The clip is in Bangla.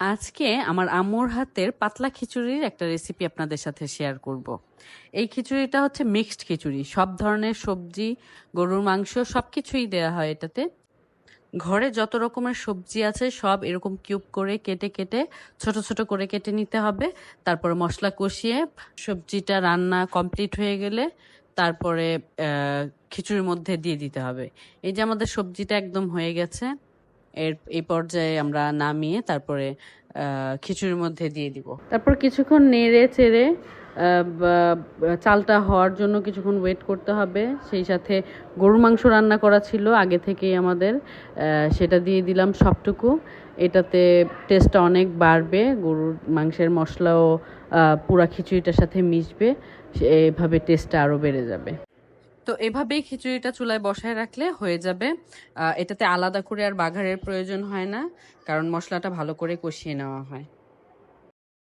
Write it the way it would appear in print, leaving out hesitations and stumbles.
আজকে আমার আম্মুর হাতের পাতলা খিচুড়ির একটা রেসিপি আপনাদের সাথে শেয়ার করব। এই খিচুড়িটা হচ্ছে মিক্সড খিচুড়ি, সব ধরনের সবজি, গরুর মাংস সবকিছুই দেওয়া হয় এটাতে। ঘরে যত রকমের সবজি আছে সব এরকম কিউব করে কেটে কেটে ছোট ছোট করে কেটে নিতে হবে। তারপরে মশলা কষিয়ে সবজিটা রান্না কমপ্লিট হয়ে গেলে তারপরে খিচুড়ির মধ্যে দিয়ে দিতে হবে। এই যে আমাদের সবজিটা একদম হয়ে গেছে, এই পর্যায়ে আমরা নামিয়ে তারপরে খিচুড়ির মধ্যে দিয়ে দিব। তারপর কিছুক্ষণ নেড়ে চেড়ে চালটা হওয়ার জন্য কিছুক্ষণ ওয়েট করতে হবে। সেই সাথে গরুর মাংস রান্না করা ছিল আগে থেকেই আমাদের, সেটা দিয়ে দিলাম সবটুকু। এটাতে টেস্টটা অনেক বাড়বে, গরুর মাংসের মশলাও পুরা খিচুড়িটার সাথে মিশবে, এভাবে টেস্টটা আরও বেড়ে যাবে। তো এভাবেই খিচুড়িটা চুলায় বসায় রাখলে হয়ে যাবে। এটাতে আলাদা করে আর বাঘারের প্রয়োজন হয় না, কারণ মশলাটা ভালো করে কষিয়ে নেওয়া হয়।